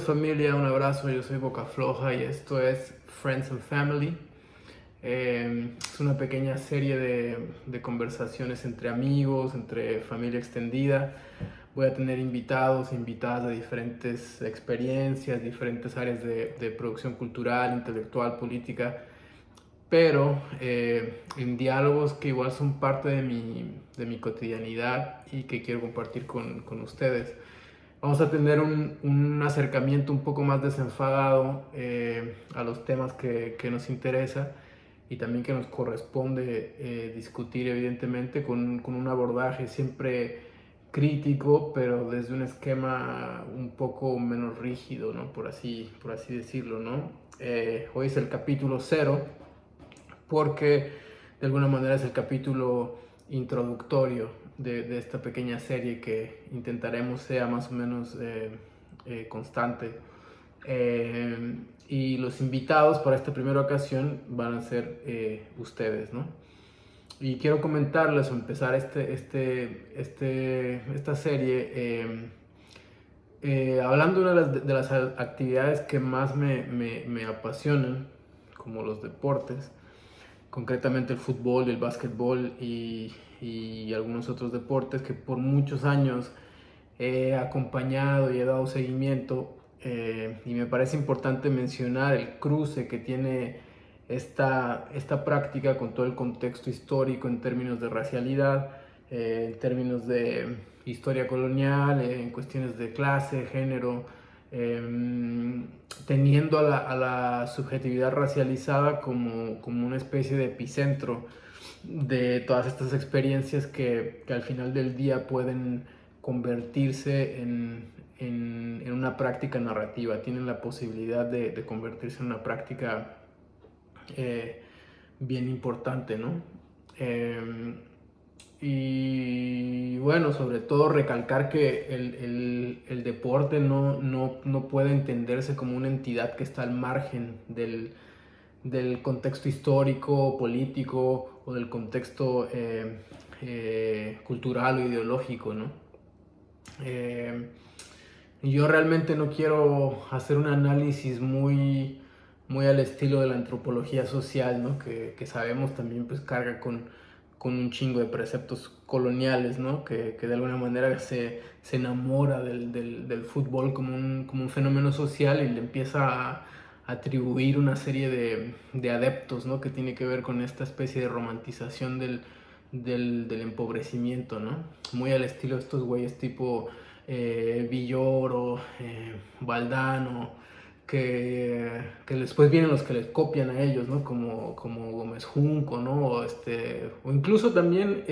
familia, un abrazo, yo soy Boca Floja y esto es Friends and Family. Es una pequeña serie de conversaciones entre amigos, entre familia extendida. Voy a tener invitados e invitadas de diferentes experiencias, diferentes áreas de producción cultural, intelectual, política, pero en diálogos que igual son parte de mi cotidianidad y que quiero compartir con ustedes. Vamos a tener un acercamiento un poco más desenfadado a los temas que nos interesa y también que nos corresponde discutir, evidentemente, con un abordaje siempre crítico, pero desde un esquema un poco menos rígido, ¿no? Por así decirlo, ¿no? Hoy es el capítulo 0 porque de alguna manera es el capítulo introductorio de esta pequeña serie que intentaremos sea más o menos constante. Y los invitados para esta primera ocasión van a ser ustedes, ¿no? Y quiero comentarles o empezar esta serie hablando de una de las actividades que más me apasionan, como los deportes, concretamente el fútbol, el básquetbol y algunos otros deportes que por muchos años he acompañado y he dado seguimiento, y me parece importante mencionar el cruce que tiene esta práctica con todo el contexto histórico en términos de racialidad, en términos de historia colonial, en cuestiones de clase, género, teniendo a la subjetividad racializada como una especie de epicentro de todas estas experiencias que al final del día pueden convertirse en una práctica narrativa, tienen la posibilidad de convertirse en una práctica bien importante, ¿no? Y bueno, sobre todo recalcar que el deporte no puede entenderse como una entidad que está al margen del contexto histórico, político o del contexto cultural o ideológico, ¿no? Yo realmente no quiero hacer un análisis muy al estilo de la antropología social, ¿no? Que sabemos también pues carga con un chingo de preceptos coloniales, ¿no? Que de alguna manera se enamora del fútbol como un fenómeno social y le empieza a atribuir una serie de adeptos, ¿no? Que tiene que ver con esta especie de romantización del empobrecimiento, ¿no? Muy al estilo de estos güeyes tipo Villoro, Valdano, que después vienen los que les copian a ellos, ¿no? Como Gómez Junco, ¿no? O incluso también,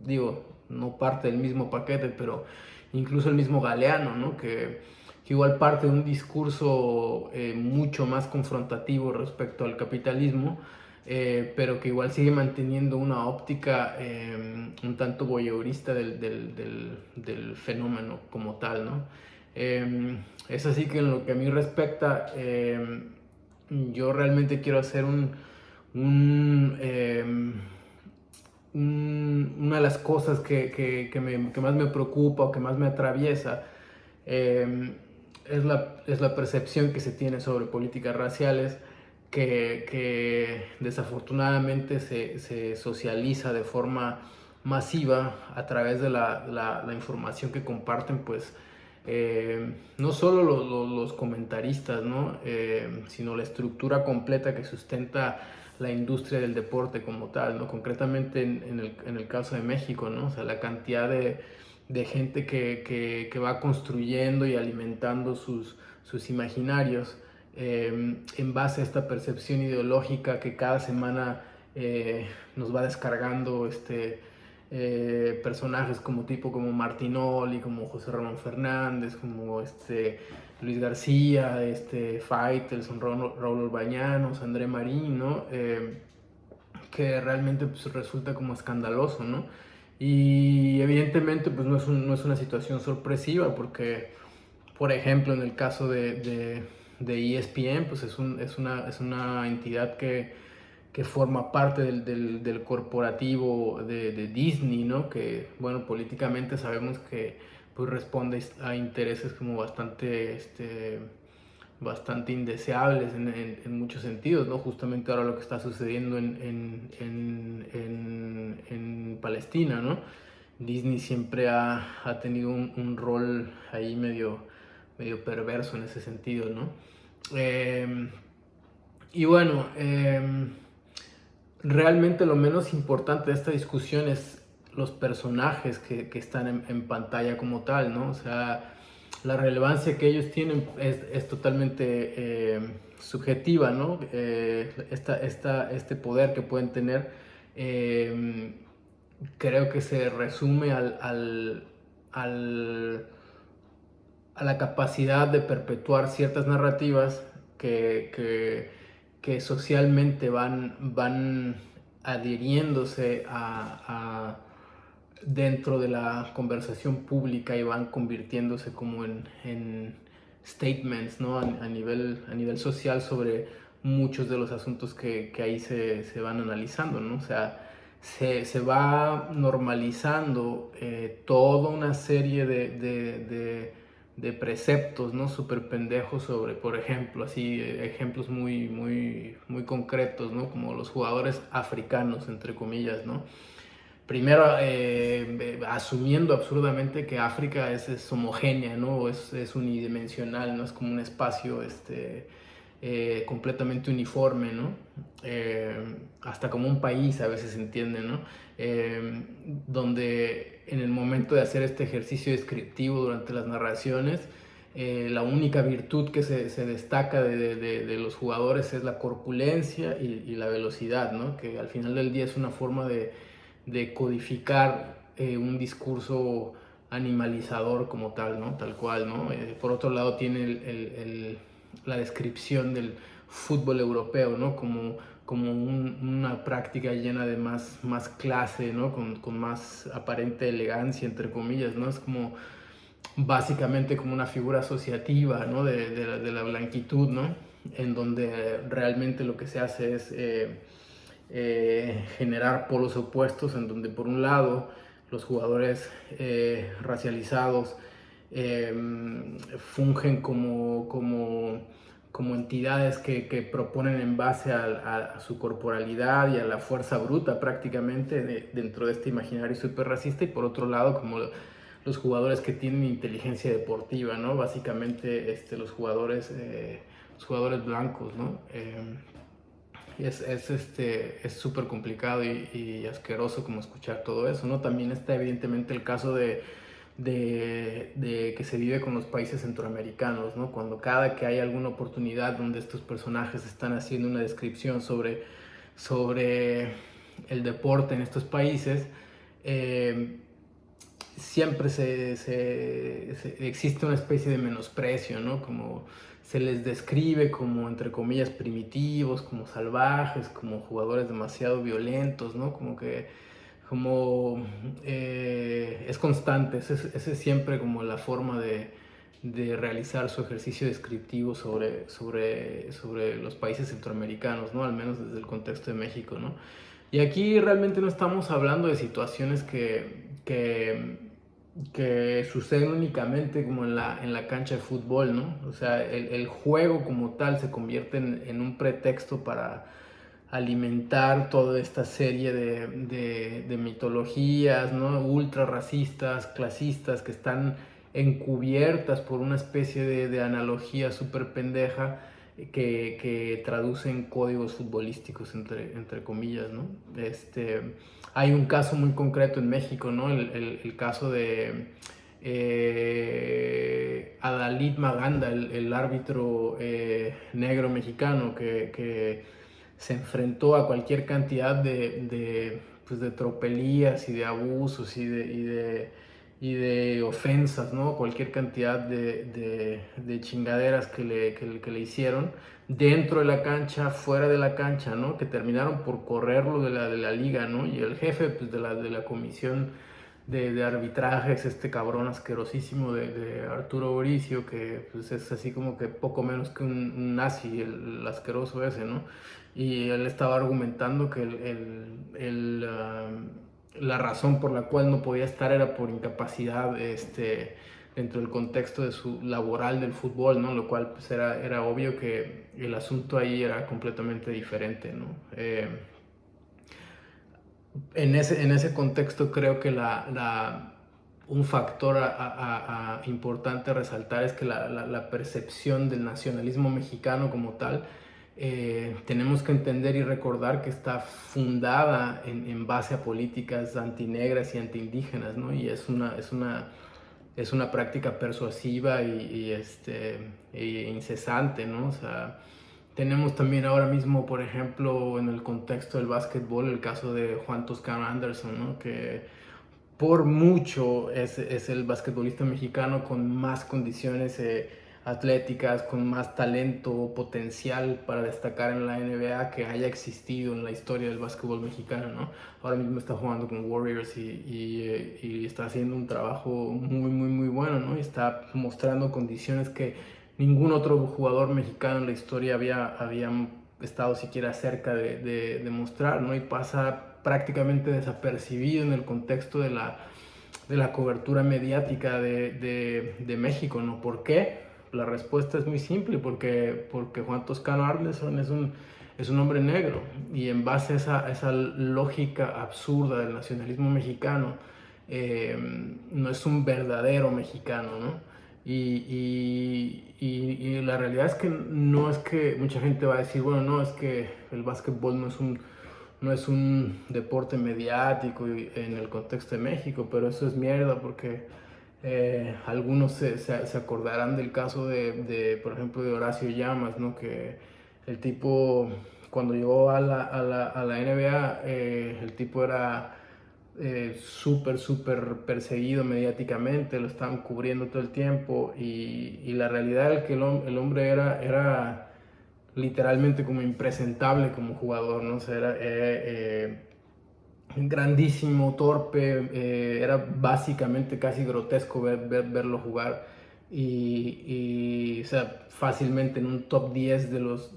digo, no parte del mismo paquete, pero incluso el mismo Galeano, ¿no? Que igual parte de un discurso mucho más confrontativo respecto al capitalismo, pero que igual sigue manteniendo una óptica un tanto voyeurista del fenómeno como tal, ¿no? Es así que en lo que a mí respecta, yo realmente quiero hacer una de las cosas que más me preocupa o que más me atraviesa, es la percepción que se tiene sobre políticas raciales que desafortunadamente se socializa de forma masiva a través de la información que comparten, pues no solo los comentaristas, ¿no? Sino la estructura completa que sustenta la industria del deporte como tal, ¿no? Concretamente en el caso de México, ¿no? O sea, la cantidad de gente que va construyendo y alimentando sus imaginarios en base a esta percepción ideológica que cada semana nos va descargando personajes como Martinoli, como José Ramón Fernández, como Luis García, Faitelson, Raúl Orbañanos, André Marín, ¿no? Que realmente pues, resulta como escandaloso, ¿no? Y evidentemente pues no es una situación sorpresiva porque, por ejemplo, en el caso de ESPN, pues es una entidad que forma parte del corporativo de Disney, ¿no? Que, bueno, políticamente sabemos que pues responde a intereses como bastante indeseables en muchos sentidos, ¿no? Justamente ahora lo que está sucediendo en Palestina, ¿no? Disney siempre ha tenido un rol ahí medio perverso en ese sentido, ¿no? Y bueno, realmente lo menos importante de esta discusión es los personajes que están en pantalla como tal, ¿no? O sea, la relevancia que ellos tienen es totalmente subjetiva, ¿no? Este poder que pueden tener, creo que se resume al, a la capacidad de perpetuar ciertas narrativas que socialmente van adhiriéndose dentro de la conversación pública y van convirtiéndose como en statements, ¿no? A nivel social sobre muchos de los asuntos que ahí se van analizando, ¿no? O sea, se va normalizando toda una serie de preceptos, ¿no? Súper pendejos sobre, por ejemplo, así, ejemplos muy concretos, ¿no? Como los jugadores africanos, entre comillas, ¿no? Primero, asumiendo absurdamente que África es homogénea, ¿no? Es unidimensional, no es como un espacio completamente uniforme, ¿no? Hasta como un país a veces se entiende, ¿no? Donde en el momento de hacer este ejercicio descriptivo durante las narraciones, la única virtud que se destaca de los jugadores es la corpulencia y la velocidad, ¿no? Que al final del día es una forma de codificar un discurso animalizador como tal, ¿no? Tal cual, ¿no? Por otro lado tiene la descripción del fútbol europeo, ¿no? Como una práctica llena de más clase, ¿no? Con más aparente elegancia, entre comillas, ¿no? Es como básicamente como una figura asociativa, ¿no? De la blanquitud, ¿no? En donde realmente lo que se hace es generar polos opuestos, en donde por un lado los jugadores racializados fungen como entidades que proponen en base a su corporalidad y a la fuerza bruta prácticamente dentro de este imaginario súper racista, y por otro lado como los jugadores que tienen inteligencia deportiva, ¿no? Básicamente los jugadores blancos, ¿no? Es súper complicado y asqueroso como escuchar todo eso, ¿no? También está evidentemente el caso de que se vive con los países centroamericanos, ¿no? Cuando cada que hay alguna oportunidad donde estos personajes están haciendo una descripción sobre el deporte en estos países, siempre existe una especie de menosprecio, ¿no? Como se les describe como, entre comillas, primitivos, como salvajes, como jugadores demasiado violentos, ¿no? Es constante, ese es siempre como la forma de realizar su ejercicio descriptivo sobre los países centroamericanos, ¿no? Al menos desde el contexto de México, ¿no? Y aquí realmente no estamos hablando de situaciones que suceden únicamente como en la cancha de fútbol, ¿no? O sea, el juego como tal se convierte en un pretexto para alimentar toda esta serie de mitologías, ¿no? Ultra racistas, clasistas, que están encubiertas por una especie de analogía súper pendeja que traducen códigos futbolísticos, entre comillas, ¿no? Hay un caso muy concreto en México, ¿no? El caso de Adalid Maganda, el árbitro negro mexicano que se enfrentó a cualquier cantidad pues de tropelías y de abusos y de ofensas, ¿no? Cualquier cantidad de chingaderas que le hicieron dentro de la cancha, fuera de la cancha, ¿no? Que terminaron por correrlo de la liga, ¿no? Y el jefe pues, de la comisión de arbitrajes, este cabrón asquerosísimo de Arturo Bricio, que pues, es así como que poco menos que un nazi, el asqueroso ese, ¿no? Y él estaba argumentando que la razón por la cual no podía estar era por incapacidad dentro del contexto de su laboral del fútbol, ¿no? Lo cual pues era obvio que el asunto ahí era completamente diferente, ¿no? En ese contexto creo que un factor importante a resaltar es que la percepción del nacionalismo mexicano como tal, tenemos que entender y recordar que está fundada en base a políticas antinegras y antiindígenas, ¿no? Y es una práctica persuasiva y incesante, ¿no? O sea, tenemos también ahora mismo, por ejemplo, en el contexto del básquetbol, el caso de Juan Toscano Anderson, ¿no? Que por mucho es el basquetbolista mexicano con más condiciones atléticas, con más talento, potencial para destacar en la NBA que haya existido en la historia del básquetbol mexicano, ¿no? Ahora mismo está jugando con Warriors y está haciendo un trabajo muy bueno, ¿no? Y está mostrando condiciones que ningún otro jugador mexicano en la historia había estado siquiera cerca de mostrar, ¿no? Y pasa prácticamente desapercibido en el contexto de la cobertura mediática de México, ¿no? ¿Por qué? La respuesta es muy simple, porque Juan Toscano Anderson es un hombre negro, y en base a esa lógica absurda del nacionalismo mexicano, no es un verdadero mexicano, ¿no? Y la realidad es que no es que mucha gente va a decir, bueno, no, es que el básquetbol no es un deporte mediático en el contexto de México, pero eso es mierda porque algunos se acordarán del caso por ejemplo, de Horacio Llamas, ¿no? Que el tipo, cuando llegó a la NBA, el tipo era súper perseguido mediáticamente, lo estaban cubriendo todo el tiempo, y la realidad es que el hombre era literalmente como impresentable como jugador, ¿no? O sea, era grandísimo, torpe, era básicamente casi grotesco verlo jugar, o sea, fácilmente en un top 10 de los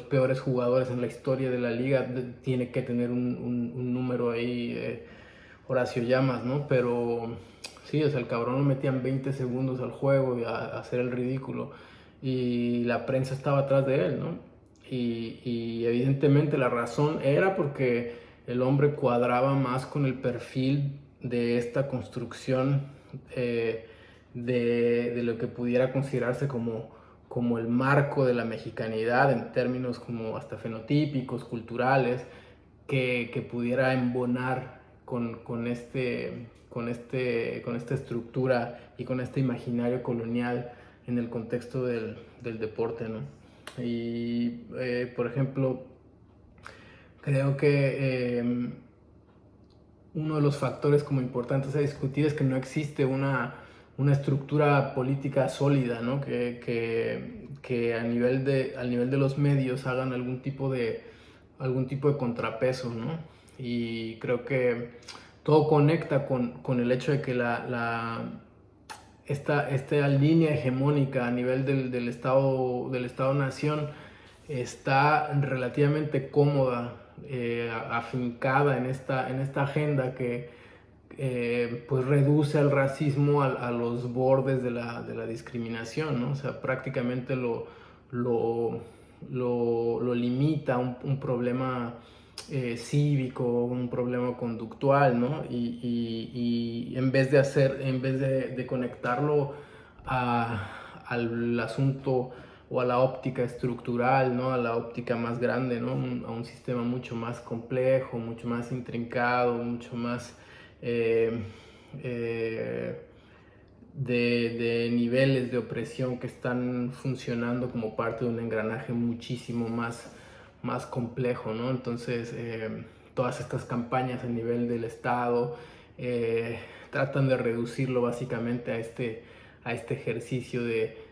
peores jugadores en la historia de la liga tiene que tener un número ahí, Horacio Llamas, ¿no? Pero sí, o sea, el cabrón lo metían 20 segundos al juego y a hacer el ridículo, y la prensa estaba atrás de él, ¿no? Y evidentemente la razón era porque el hombre cuadraba más con el perfil de esta construcción, de lo que pudiera considerarse como el marco de la mexicanidad en términos como hasta fenotípicos, culturales, que pudiera embonar con esta estructura y con este imaginario colonial en el contexto del deporte, ¿no? Y, por ejemplo, creo que uno de los factores como importantes a discutir es que no existe una estructura política sólida, ¿no? Que al nivel de los medios hagan algún tipo de contrapeso, ¿no? Y creo que todo conecta con el hecho de que esta línea hegemónica a nivel del Estado-Nación está relativamente cómoda, afincada en esta agenda que pues reduce al racismo a los bordes de la discriminación, ¿no? O sea, prácticamente lo, lo limita a un problema cívico, un problema conductual, ¿no? Y en vez de conectarlo al asunto o a la óptica estructural, ¿no? A la óptica más grande, ¿no? A un sistema mucho más complejo, mucho más intrincado, mucho más eh, eh, de niveles de opresión que están funcionando como parte de un engranaje muchísimo más complejo, ¿no? Entonces, todas estas campañas a nivel del Estado tratan de reducirlo básicamente a este ejercicio de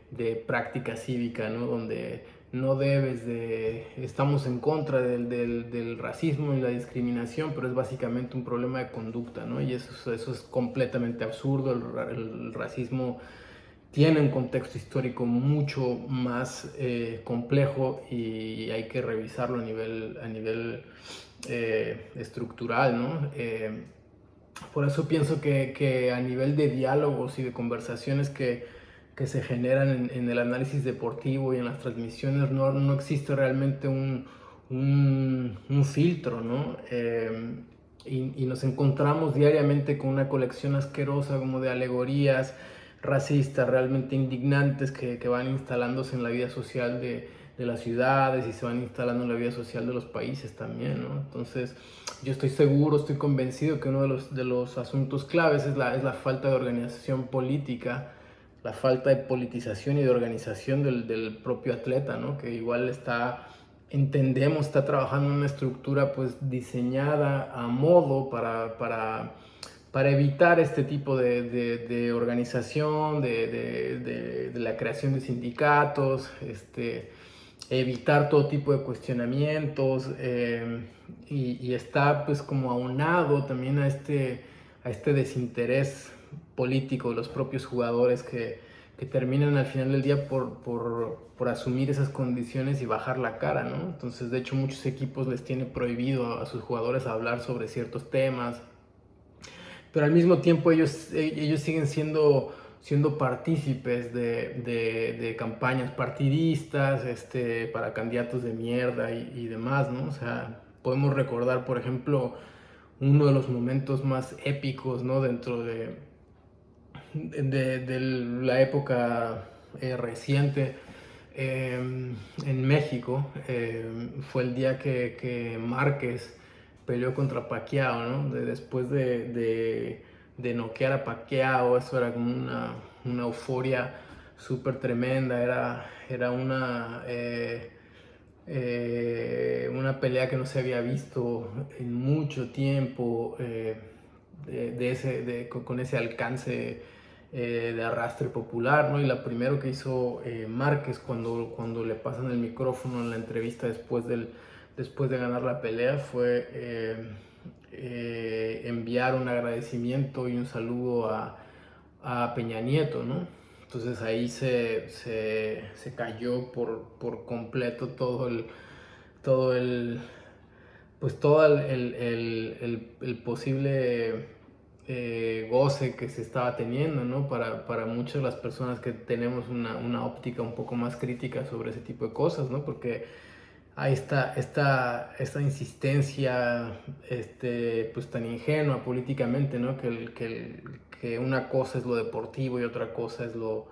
práctica cívica, ¿no? Donde no estamos en contra del racismo y la discriminación, pero es básicamente un problema de conducta, ¿no? Y eso es completamente absurdo. El racismo tiene un contexto histórico mucho más complejo, y hay que revisarlo a nivel estructural, ¿no? Por eso pienso que a nivel de diálogos y de conversaciones que se generan en el análisis deportivo y en las transmisiones no existe realmente un filtro, ¿no? Y nos encontramos diariamente con una colección asquerosa como de alegorías racistas realmente indignantes que van instalándose en la vida social de las ciudades y se van instalando en la vida social de los países también, ¿no? Entonces, yo estoy seguro, estoy convencido que uno de los asuntos claves es la falta de organización política, la falta de politización y de organización del propio atleta, ¿no? Que igual entendemos, está trabajando en una estructura pues diseñada a modo para evitar este tipo de organización, de la creación de sindicatos, evitar todo tipo de cuestionamientos, y está pues como aunado también a este desinterés político de los propios jugadores que terminan al final del día por asumir esas condiciones y bajar la cara, ¿no? Entonces, de hecho, muchos equipos les tienen prohibido a sus jugadores hablar sobre ciertos temas, pero al mismo tiempo ellos siguen siendo partícipes de campañas partidistas, para candidatos de mierda y demás, ¿no? O sea, podemos recordar, por ejemplo, uno de los momentos más épicos, ¿no? Dentro de la época reciente en México, fue el día que Márquez peleó contra Pacquiao, ¿no? Después de noquear a Pacquiao, eso era como una euforia súper tremenda, era una pelea que no se había visto en mucho tiempo, con ese alcance de arrastre popular, ¿no? Y la primero que hizo Márquez cuando le pasan el micrófono en la entrevista después de ganar la pelea fue enviar un agradecimiento y un saludo a Peña Nieto, ¿no? Entonces ahí se cayó por completo todo el, pues todo el posible goce que se estaba teniendo, ¿no? Para muchas de las personas que tenemos una óptica un poco más crítica sobre ese tipo de cosas, ¿no? Porque hay esta insistencia, pues tan ingenua políticamente, ¿no? Que una cosa es lo deportivo y otra cosa es lo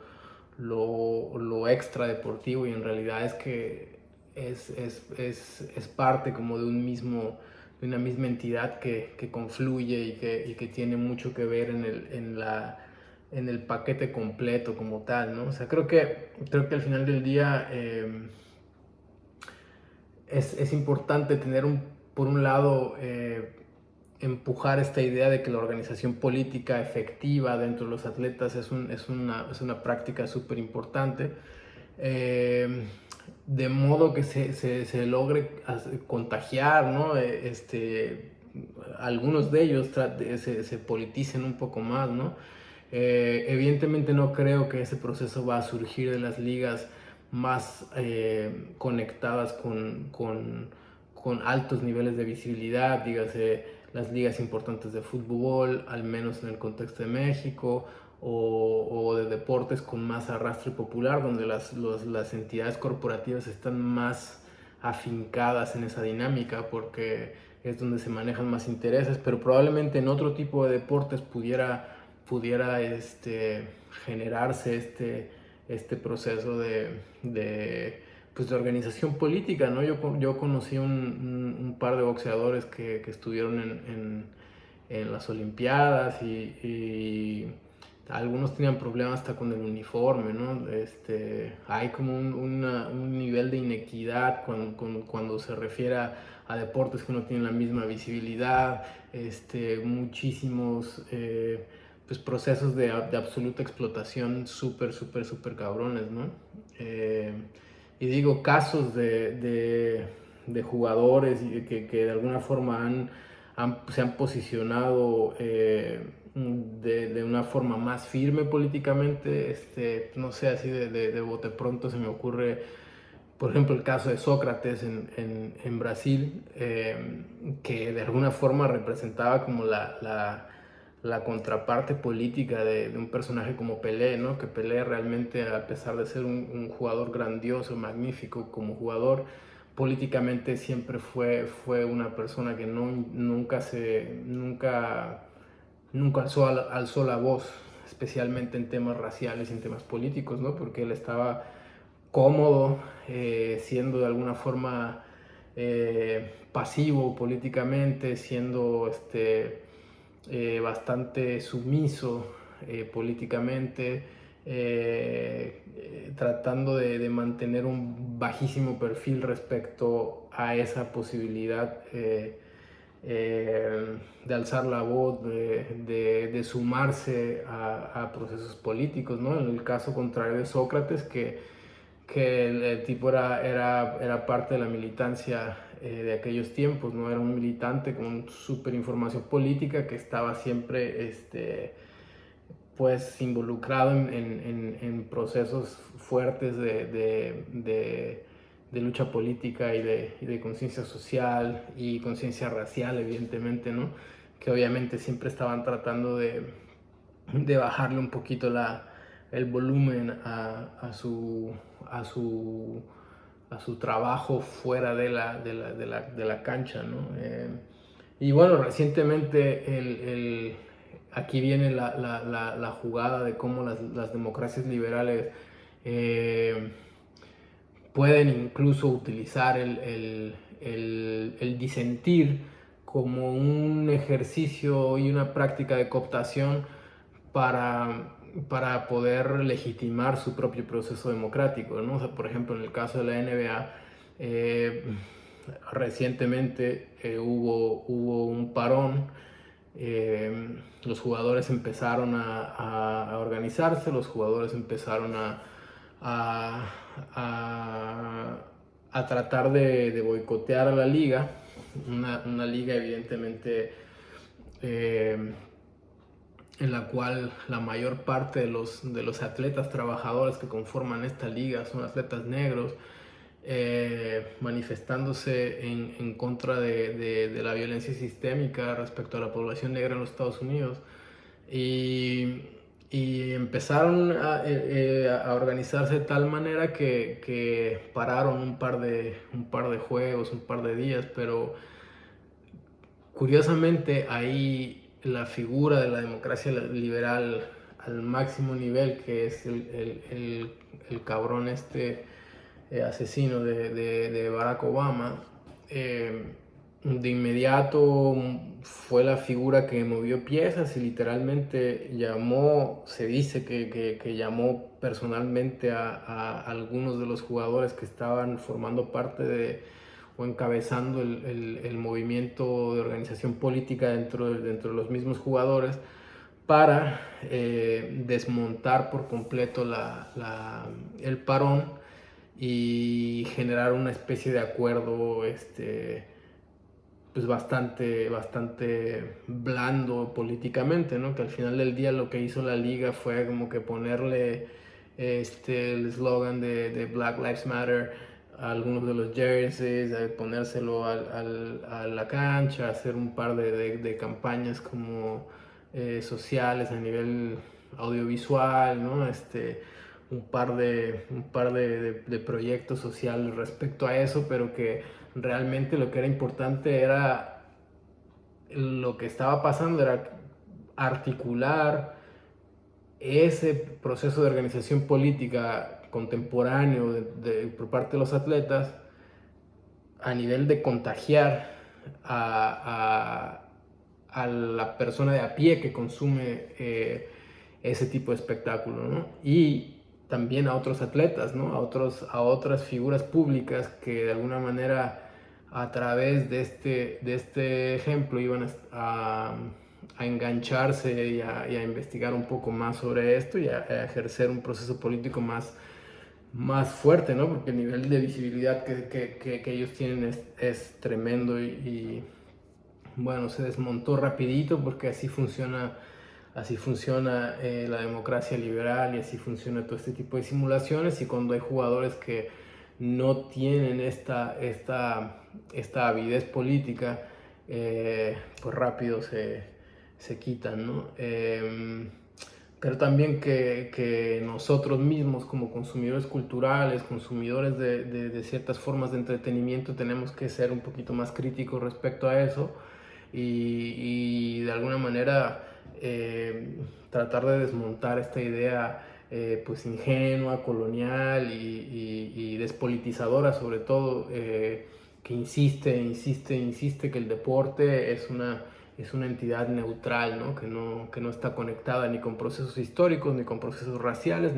extra deportivo, y en realidad es que es parte como de una misma entidad que confluye y que tiene mucho que ver en el paquete completo como tal, ¿no? O sea, creo que al final del día es importante tener por un lado, empujar esta idea de que la organización política efectiva dentro de los atletas es una práctica súper importante, de modo que se logre contagiar, ¿no? Algunos de ellos se politicen un poco más, ¿no? Evidentemente no creo que ese proceso va a surgir de las ligas más conectadas con altos niveles de visibilidad, dígase las ligas importantes de fútbol, al menos en el contexto de México, o de deportes con más arrastre popular, donde las entidades corporativas están más afincadas en esa dinámica porque es donde se manejan más intereses, pero probablemente en otro tipo de deportes pudiera generarse este proceso pues de organización política, ¿no? Yo conocí un par de boxeadores que estuvieron en las Olimpiadas y algunos tenían problemas hasta con el uniforme, ¿no? Hay como un nivel de inequidad cuando se refiere a deportes que no tienen la misma visibilidad, muchísimos pues procesos de absoluta explotación súper cabrones, ¿no? Y digo, casos de jugadores que de alguna forma se han posicionado de una forma más firme políticamente, no sé, así de bote pronto se me ocurre Por ejemplo, el caso de Sócrates en Brasil, que de alguna forma representaba como la contraparte política de un personaje como Pelé, ¿no? Que Pelé realmente, a pesar de ser un jugador grandioso, magnífico como jugador, políticamente siempre fue una persona que nunca alzó la voz, especialmente en temas raciales y en temas políticos, ¿no? Porque él estaba cómodo, siendo de alguna forma pasivo políticamente, siendo bastante sumiso políticamente, tratando de mantener un bajísimo perfil respecto a esa posibilidad de alzar la voz, de sumarse a procesos políticos, ¿no? En el caso contrario de Sócrates, que el tipo era parte de la militancia de aquellos tiempos, ¿no? Era un militante con súper información política que estaba siempre pues involucrado en procesos fuertes de lucha política y de conciencia social y conciencia racial, evidentemente, ¿no? Que obviamente siempre estaban tratando de bajarle un poquito el volumen a su trabajo fuera de la cancha, ¿no? Y bueno, recientemente aquí viene la jugada de cómo las democracias liberales eh, pueden incluso utilizar el disentir como un ejercicio y una práctica de cooptación para poder legitimar su propio proceso democrático, ¿no? O sea, por ejemplo, en el caso de la NBA, recientemente hubo un parón. Los jugadores empezaron a organizarse, los jugadores empezaron a, a, a tratar de boicotear a la liga, una liga evidentemente en la cual la mayor parte de los atletas trabajadores que conforman esta liga son atletas negros, manifestándose en contra de la violencia sistémica respecto a la población negra en los Estados Unidos. Y empezaron a organizarse de tal manera que pararon un par de juegos, un par de días, pero curiosamente ahí la figura de la democracia liberal al máximo nivel, que es el cabrón asesino de Barack Obama, de inmediato fue la figura que movió piezas y literalmente se dice que llamó personalmente a algunos de los jugadores que estaban formando parte o encabezando el movimiento de organización política dentro de los mismos jugadores para desmontar por completo el parón y generar una especie de acuerdo pues bastante blando políticamente, ¿no? Que al final del día lo que hizo la liga fue como que ponerle el eslogan de Black Lives Matter a algunos de los jerseys, ponérselo a la cancha, hacer un par de campañas como sociales a nivel audiovisual, ¿no? Un par de proyectos sociales respecto a eso, pero que realmente lo que era importante era lo que estaba pasando, era articular ese proceso de organización política contemporáneo por parte de los atletas a nivel de contagiar a la persona de a pie que consume ese tipo de espectáculo, ¿no? Y también a otros atletas, ¿no? A otras figuras públicas que de alguna manera a través de este ejemplo iban a engancharse y a investigar un poco más sobre esto y a ejercer un proceso político más fuerte, ¿no? Porque el nivel de visibilidad que ellos tienen es tremendo bueno, se desmontó rapidito porque así funciona la democracia liberal y así funciona todo este tipo de simulaciones. Y cuando hay jugadores que no tienen esta avidez política, pues rápido se quitan, ¿no? Pero también que nosotros mismos como consumidores culturales, consumidores de ciertas formas de entretenimiento, tenemos que ser un poquito más críticos respecto a eso y de alguna manera tratar de desmontar esta idea pues ingenua, colonial y despolitizadora sobre todo, que insiste que el deporte es una entidad neutral, ¿no? Que no está conectada ni con procesos históricos, ni con procesos raciales,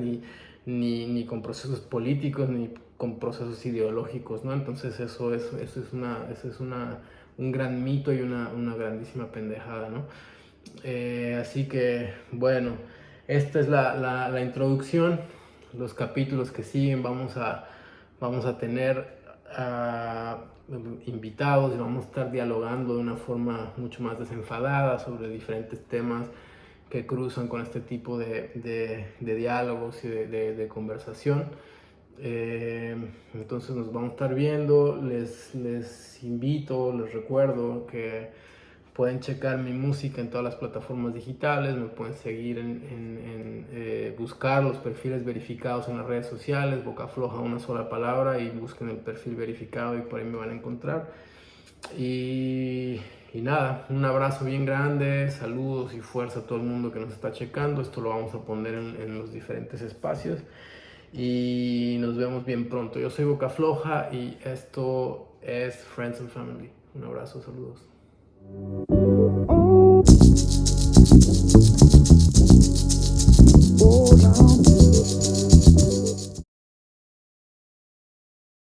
ni con procesos políticos, ni con procesos ideológicos, ¿no? Entonces eso es un gran mito y una grandísima pendejada, ¿no? Así que, bueno, esta es la introducción. Los capítulos que siguen vamos a tener invitados y vamos a estar dialogando de una forma mucho más desenfadada sobre diferentes temas que cruzan con este tipo de diálogos y de conversación. Entonces nos vamos a estar viendo. Les invito, les recuerdo que pueden checar mi música en todas las plataformas digitales, me pueden seguir buscar los perfiles verificados en las redes sociales, Boca Floja, una sola palabra, y busquen el perfil verificado y por ahí me van a encontrar. Y nada, un abrazo bien grande, saludos y fuerza a todo el mundo que nos está checando. Esto lo vamos a poner en los diferentes espacios y nos vemos bien pronto. Yo soy Boca Floja y esto es Friends and Family. Un abrazo, saludos. Oh, no.